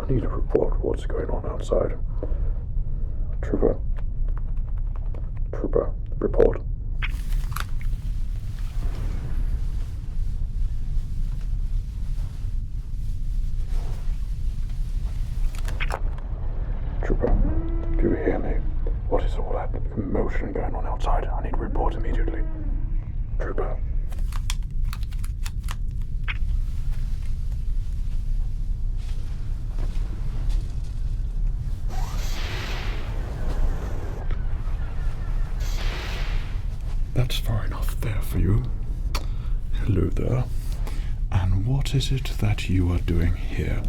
I need to report what's going on outside. Trooper, report. Trooper, do you hear me? What is all that commotion going on outside? I need to report immediately. Trooper. That's far enough there for you. Hello there. And what is it that you are doing here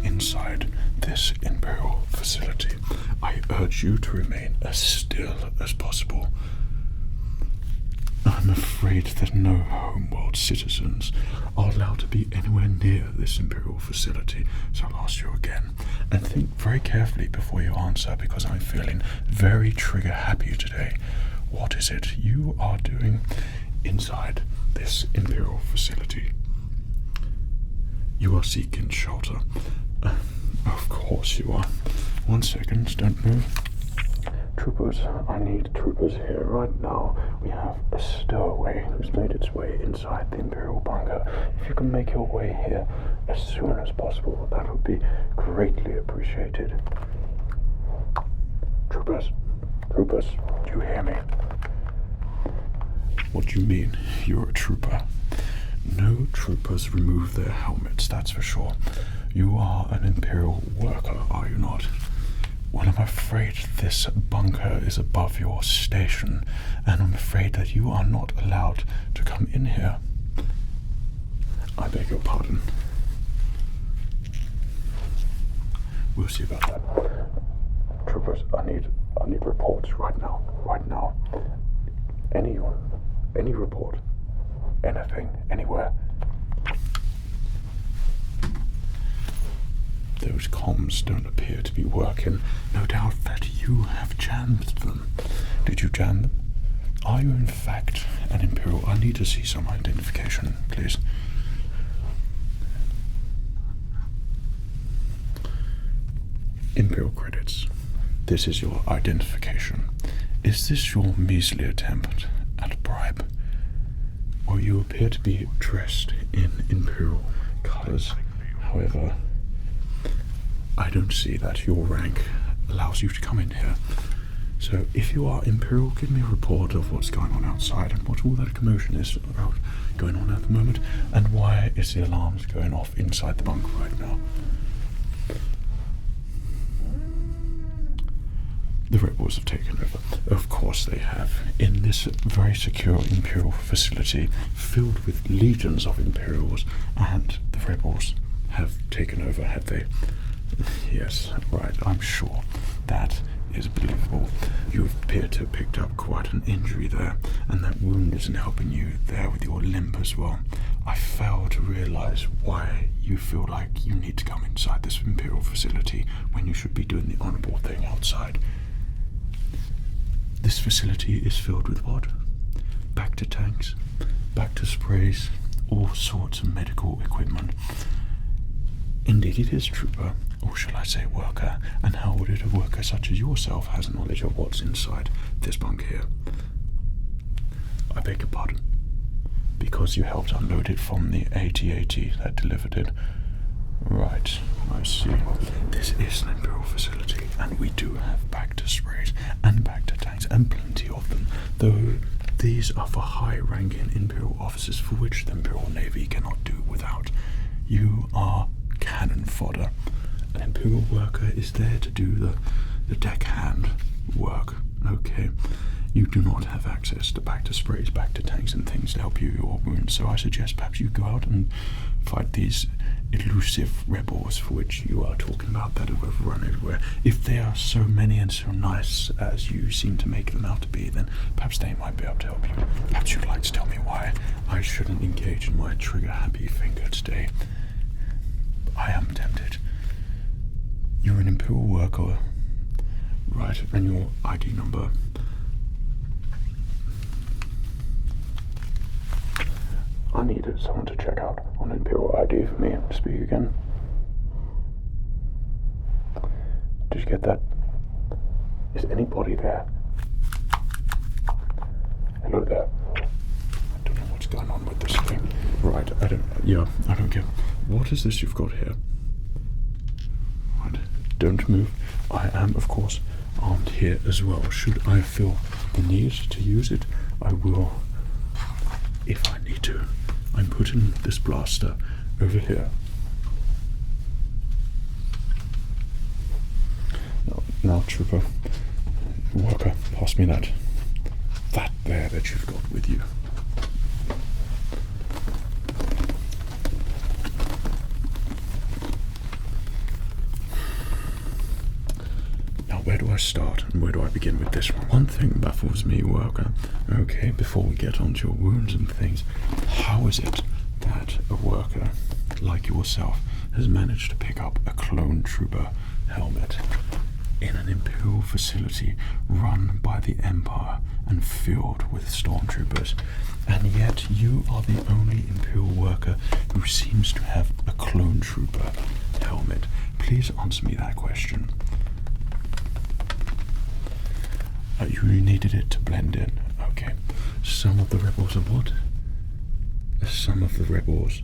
inside this Imperial facility? I urge you to remain as still as possible. I'm afraid that no homeworld citizens are allowed to be anywhere near this Imperial facility, so I'll ask you again. And think very carefully before you answer, because I'm feeling very trigger happy today. What is it you are doing inside this Imperial facility? You are seeking shelter. Of course you are. 1 second, don't move. Troopers, I need troopers here right now. We have a stowaway who's made its way inside the Imperial bunker. If you can make your way here as soon as possible, that would be greatly appreciated. Troopers, do you hear me? What do you mean, you're a trooper? No troopers remove their helmets, that's for sure. You are an Imperial worker, are you not? Well, I'm afraid this bunker is above your station, and I'm afraid that you are not allowed to come in here. I beg your pardon. We'll see about that. Troopers, I need reports right now. Any report. Anything, anywhere. Those comms don't appear to be working. No doubt that you have jammed them. Did you jam them? Are you in fact an Imperial? I need to see some identification, please. Imperial credits. This is your identification. Is this your measly attempt at a bribe? Well, you appear to be dressed in Imperial colors. However, I don't see that your rank allows you to come in here. So if you are Imperial, give me a report of what's going on outside and what all that commotion is going on at the moment, and why is the alarms going off inside the bunker right now. The rebels have taken over. Of course they have. In this very secure Imperial facility filled with legions of Imperials, and the rebels have taken over, have they? Yes, right, I'm sure. That is believable. You appear to have picked up quite an injury there, and that wound isn't helping you there with your limp as well. I fail to realize why you feel like you need to come inside this Imperial facility when you should be doing the honorable thing outside. This facility is filled with what? Bacta tanks, Bacta sprays, all sorts of medical equipment. Indeed it is, trooper, or shall I say worker, and how would it a worker such as yourself has knowledge of what's inside this bunk here? I beg your pardon. Because you helped unload it from the AT-AT that delivered it. Right, I see. This is an Imperial facility, and we do have Bacta sprays and Bacta tanks, and plenty of them, though these are for high-ranking Imperial officers for which the Imperial Navy cannot do without. You are cannon fodder. An Imperial worker is there to do the deckhand work, okay? You do not have access to Bacta sprays, Bacta tanks, and things to help you your wounds, so I suggest perhaps you go out and fight these elusive rebels for which you are talking about that have overrun everywhere. If they are so many and so nice as you seem to make them out to be, then perhaps they might be able to help you. Perhaps you'd like to tell me why I shouldn't engage in my trigger-happy finger today. I am tempted. You're an Imperial worker, right, and your ID number. I needed someone to check out on Imperial ID for me to speak again. Did you get that? Is anybody there? Hello there. I don't know what's going on with this thing. Right, I don't get. What is this you've got here? Right, don't move. I am, of course, armed here as well. Should I feel the need to use it, I will, if I need to. I'm putting this blaster over here. Now, trooper, worker, pass me that there that you've got with you. Now, where do I start and where do I begin with this one? One thing baffles me, worker. Okay, before we get onto your wounds and things, how is it that a worker like yourself has managed to pick up a clone trooper helmet in an Imperial facility run by the Empire and filled with stormtroopers, and yet you are the only Imperial worker who seems to have a clone trooper helmet? Please answer me that question. You needed it to blend in. Okay. Some of the rebels are what? Some of the rebels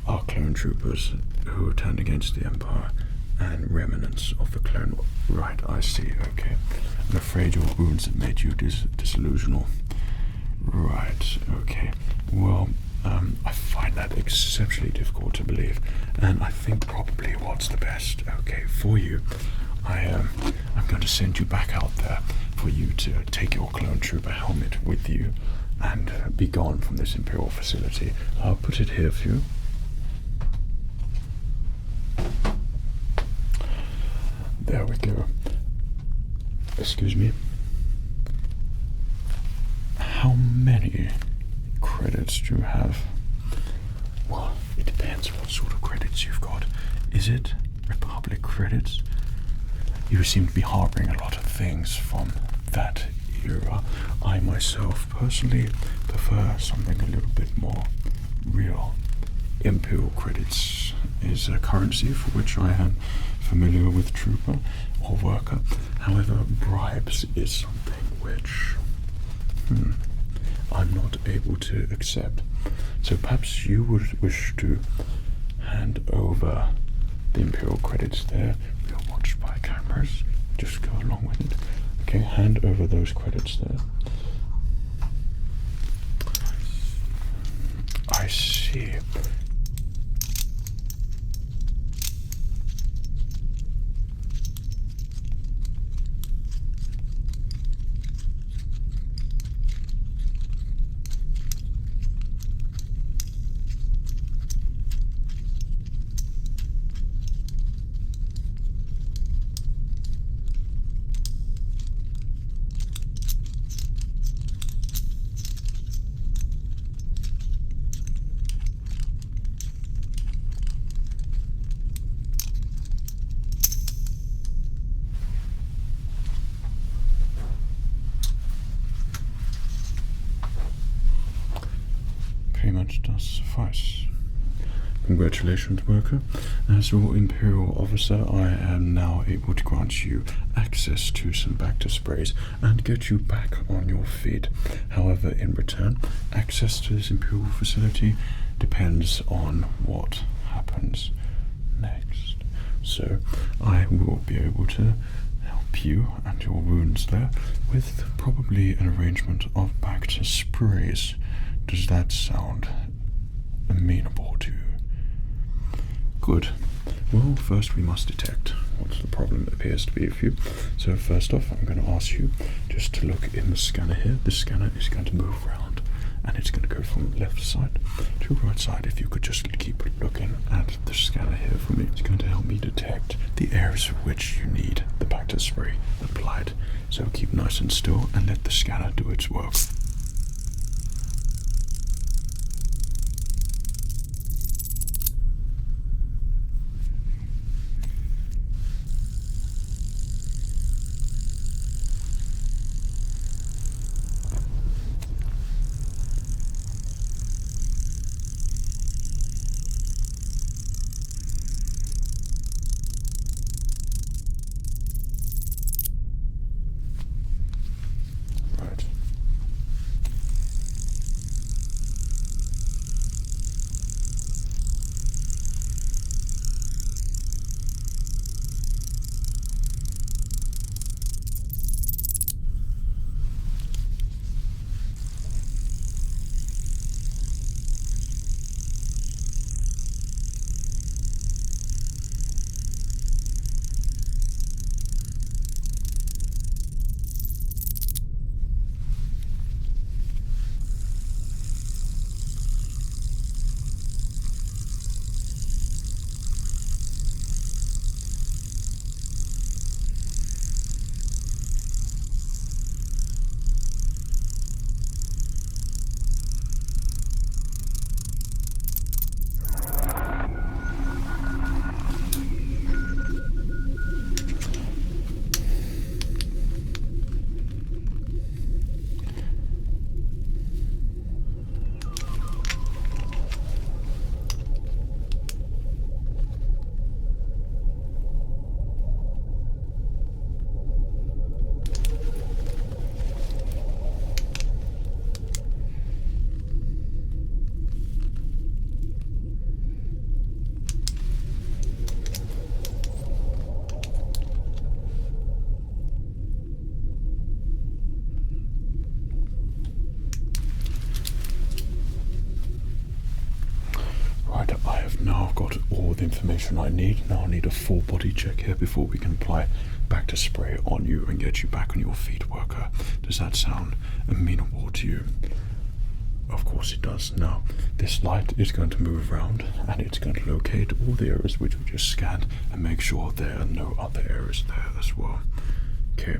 are clone troopers who turned against the Empire and remnants of the clone. Right, I see. Okay. I'm afraid your wounds have made you disillusional. Right, okay. Well, I find that exceptionally difficult to believe, and I think probably what's the best, okay, for you, I'm going to send you back out there for you to take your clone trooper helmet with you and be gone from this Imperial facility. I'll put it here for you. There we go. Excuse me. How many credits do you have? Well, it depends what sort of credits you've got. Is it Republic credits? You seem to be harboring a lot of things from that era. I myself personally prefer something a little bit more real. Imperial credits is a currency for which I am familiar with, trooper or worker. However, bribes is something which I'm not able to accept. So perhaps you would wish to hand over the Imperial credits there. We are watched by cameras. Just go along with it. Okay, hand over those credits there. I see. Much does suffice. Congratulations, worker. As your Imperial Officer, I am now able to grant you access to some Bacta sprays and get you back on your feet. However, in return, access to this Imperial facility depends on what happens next. So, I will be able to help you and your wounds there with probably an arrangement of Bacta sprays. Does that sound amenable to you? Good. Well, first we must detect what the problem appears to be with you. So first off, I'm going to ask you just to look in the scanner here. The scanner is going to move around and it's going to go from left side to right side. If you could just keep looking at the scanner here for me, it's going to help me detect the areas for which you need the Bacta spray applied. So keep nice and still and let the scanner do its work. information I need. Now I need a full body check here before we can apply Bacta spray on you and get you back on your feet, worker. Does that sound amenable to you? Of course it does. Now, this light is going to move around and it's going to locate all the areas which we just scanned and make sure there are no other areas there as well. Okay.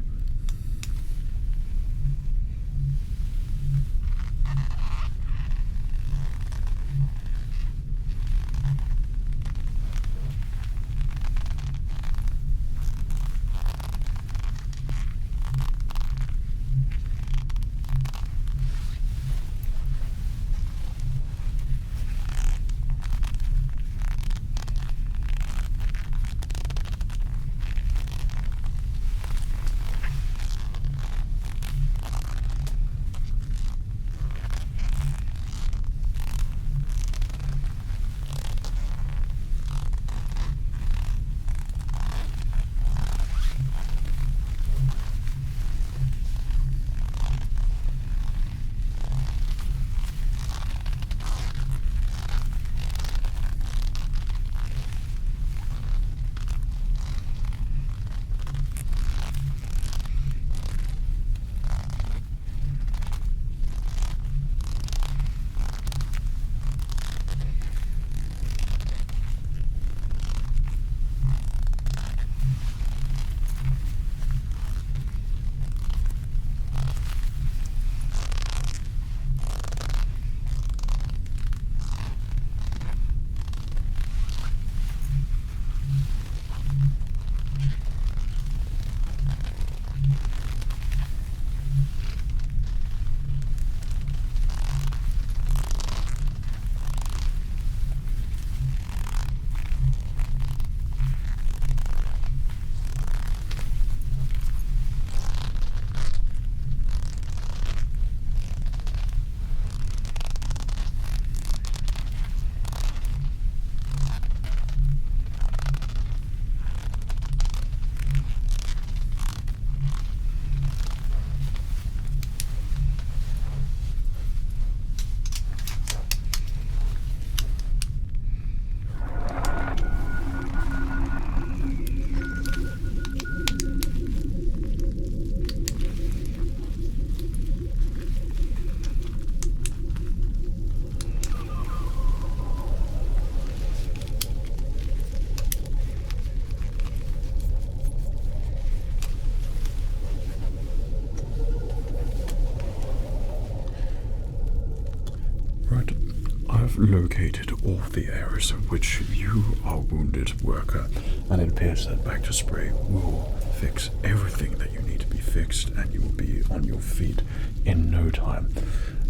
Located all the areas in which you are wounded, worker, and it appears that Bacta spray will fix everything that you need to be fixed and you will be on your feet in no time.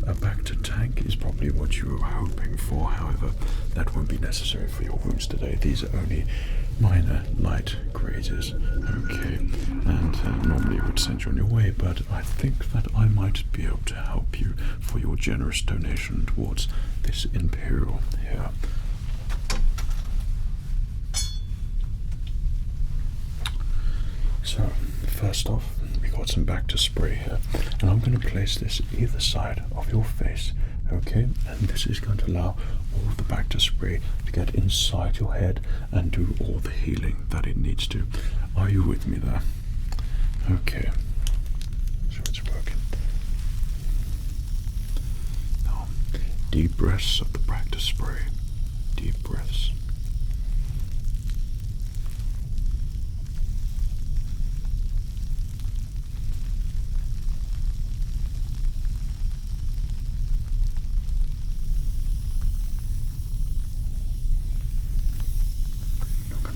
A Bacta tank is probably what you were hoping for, however, that won't be necessary for your wounds today. These are only minor light grazes, okay, and normally would send you on your way, but I think that I might be able to help you for your generous donation towards this Imperial here. So, first off, we got some Bacta spray here, and I'm going to place this either side of your face, okay, and this is going to allow all of the Bacta spray to get inside your head and do all the healing that it needs to. Are you with me there? Okay, so it's working. Now, deep breaths of the Bacta spray, deep breaths.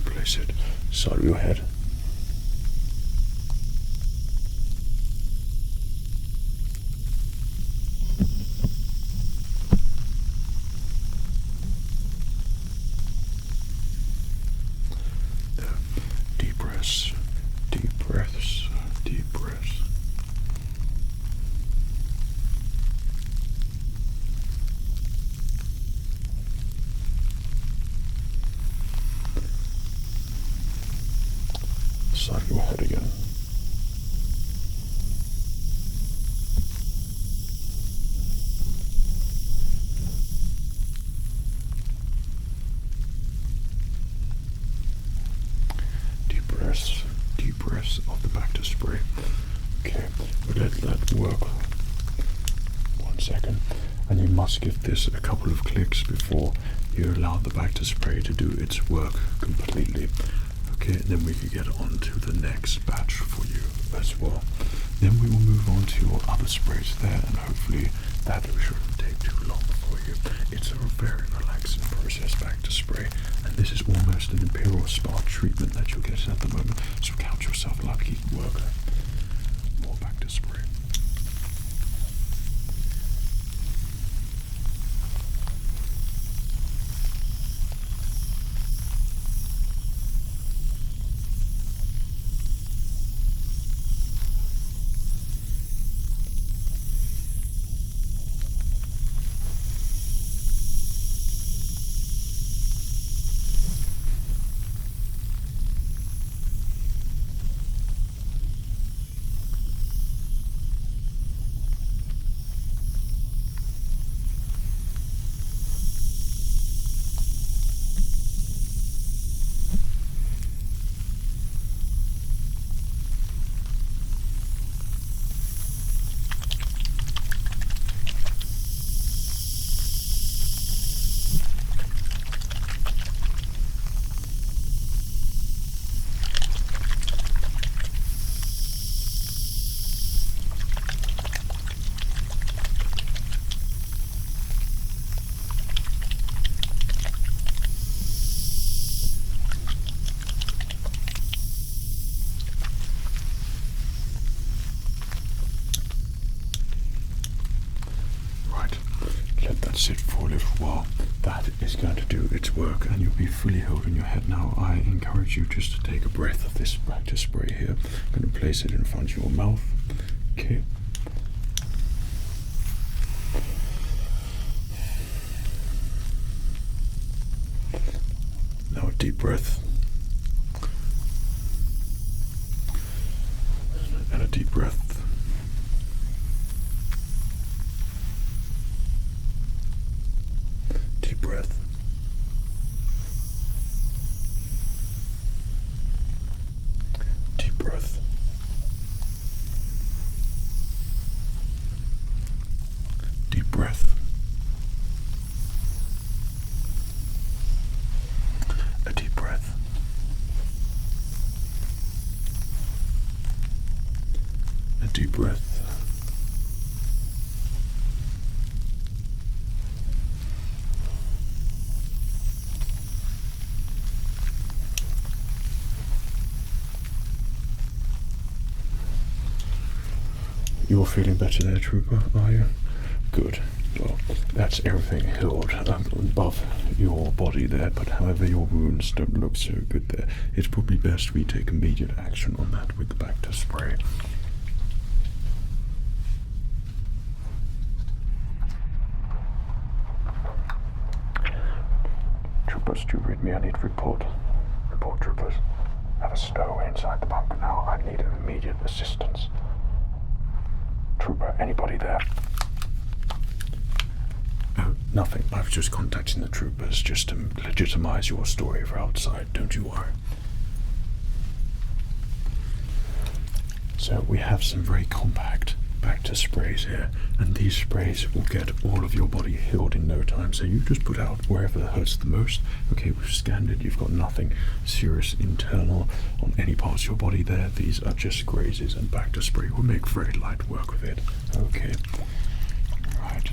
Place it side of your head. There. Deep breaths, deep breaths, deep breaths. Side of your head again. Bacta spray. Okay, we'll let that work 1 second, and you must give this a couple of clicks before you allow the Bacta spray to do its work completely. Okay, and then we can get on to the next batch for you as well. Then we will move on to your other sprays there, and hopefully that shouldn't take too long for you. It's a very relaxing process, Bacta spray, and this is almost an Imperial spa treatment that you'll get at the moment, so count yourself lucky, worker. More Bacta spray. Sit for a little while. That is going to do its work, and you'll be fully held in your head now. I encourage you just to take a breath of this Bacta spray here. I'm going to place it in front of your mouth. Okay. Now a deep breath. And a deep breath. Breath. Deep breath. Deep breath. A deep breath. A deep breath. You're feeling better there, Trooper, are you? Good. Well, that's everything held above your body there, but however your wounds don't look so good there, it's probably best we take immediate action on that with the Bacta spray. Troopers, do you read me? I need report. Report, troopers. I have a stowaway inside the bunker now. I need immediate assistance. Trooper, anybody there? Oh, nothing. I was just contacting the troopers just to legitimize your story for outside. Don't you worry. So we have some very compact Bacta sprays here, and these sprays will get all of your body healed in no time. So you just put out wherever it hurts the most. Okay, we've scanned it. You've got nothing serious internal on any parts of your body there. These are just grazes, and Bacta spray will make very light work with it. Okay, right.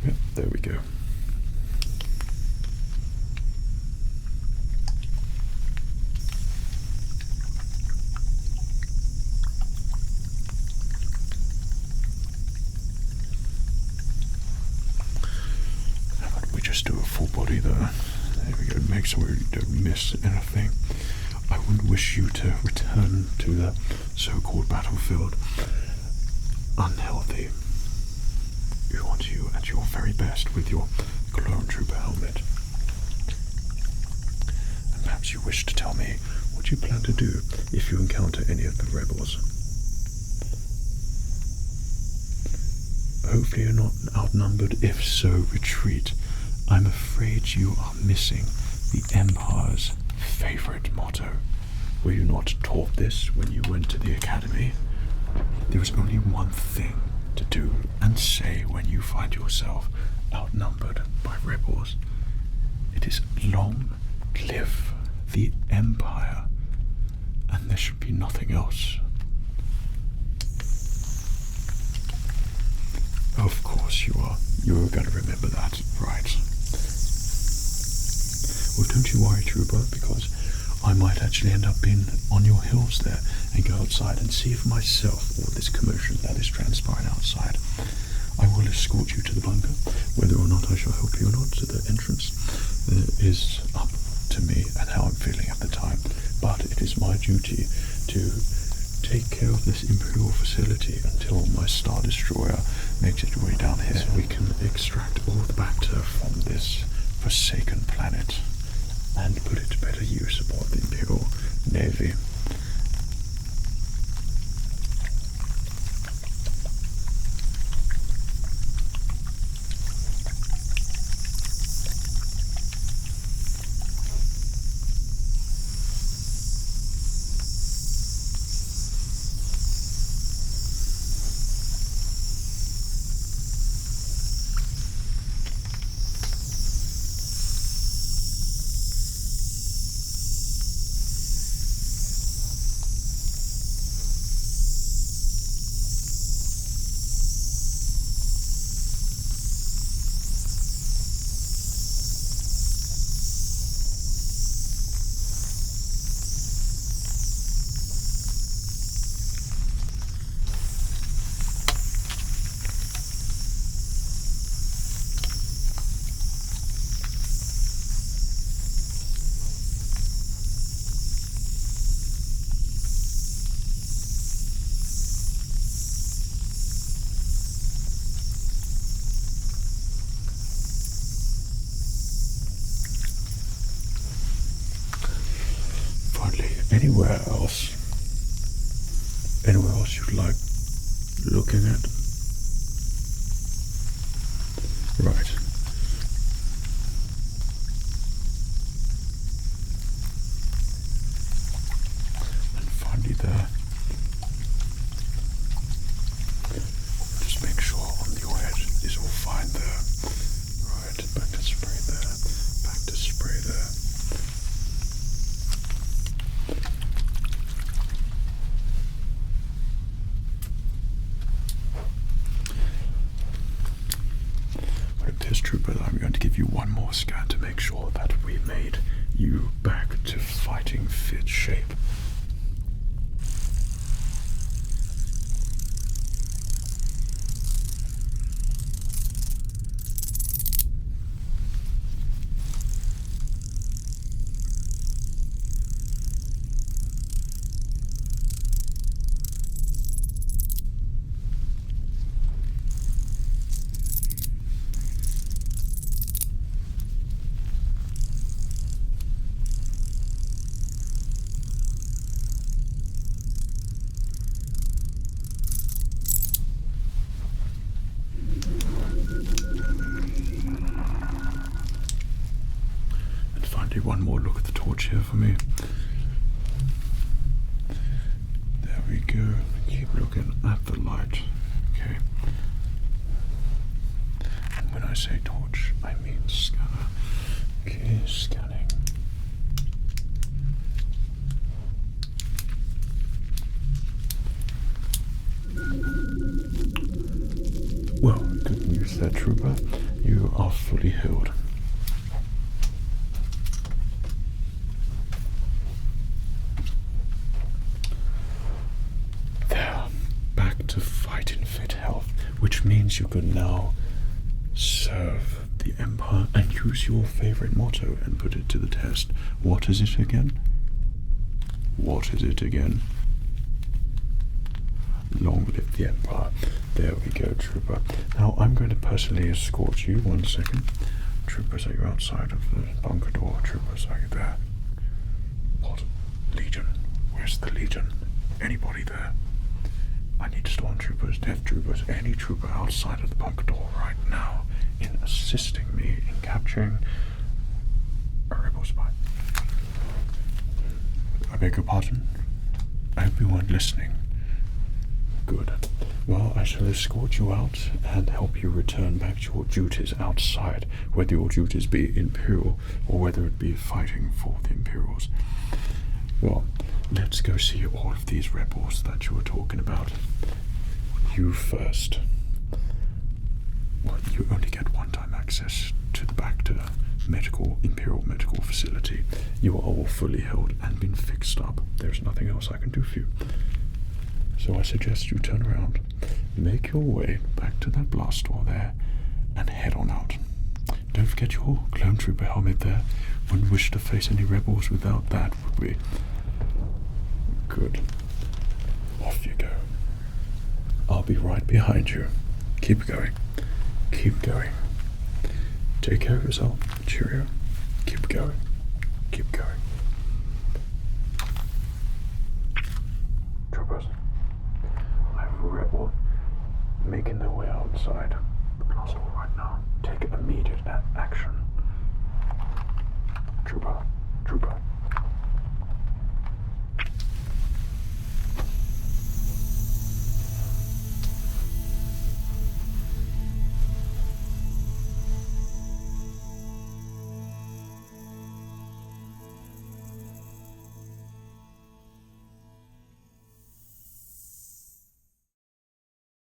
Yep, there we go. Just do a full body there. There we go. Make sure you don't miss anything. I wouldn't wish you to return to the so-called battlefield unhealthy. We want you at your very best with your clone trooper helmet. And perhaps you wish to tell me what you plan to do if you encounter any of the rebels. Hopefully you're not outnumbered. If so, retreat. I'm afraid you are missing the Empire's favorite motto, Were you not taught this when you went to the academy? There is only one thing to do and say when you find yourself outnumbered by rebels. It is long live the Empire, and there should be nothing else. Of course you are. You're going to remember that, right? Well, don't you worry, Trooper, because I might actually end up being on your heels there and go outside and see for myself all this commotion that is transpiring outside. I will escort you to the bunker. Whether or not I shall help you or not to the entrance is up to me and how I'm feeling at the time. But it is my duty to take care of this Imperial facility until my Star Destroyer makes its way down here. So we can extract all the Bacta from this forsaken planet and put it to better use aboard the Imperial Navy. Anywhere else you'd like looking at? Right. And finally there. Just make sure on your head is all fine there. Right, back to spray there. Back to spray there. Trooper, I'm going to give you one more scan to make sure that we made you back to fighting fit shape. One more look at the torch here for me. There we go. Keep looking at the light. Okay. And when I say torch, I mean scanner. Okay, scanning. Well, good news there, Trooper. You are fully healed. Which means you can now serve the Empire and use your favorite motto and put it to the test. What is it again? What is it again? Long live the Empire. There we go, Trooper. Now I'm going to personally escort you. 1 second. Troopers, are you outside of the bunker door? Troopers, are you there? What? Legion? Where's the Legion? Anybody there? I need stormtroopers, death troopers, any trooper outside of the bunker door right now in assisting me in capturing a rebel spy. beg your pardon? I hope you weren't listening. Good. Well, I shall escort you out and help you return back to your duties outside, whether your duties be Imperial or whether it be fighting for the Imperials. Well, let's go see all of these rebels that you were talking about. You first. Well, you only get one-time access to the Bacta Imperial Medical facility. You are all fully held and been fixed up. There's nothing else I can do for you. So I suggest you turn around, make your way back to that blast door there, and head on out. Don't forget your clone trooper helmet there. Wouldn't wish to face any rebels without that, would we? Good. Off you go. I'll be right behind you. Keep going. Keep going. Take care of yourself. Cheerio. Keep going. Keep going. Troopers, I have a rebel making their way outside the blast door right now. Take immediate action. Trooper, trooper.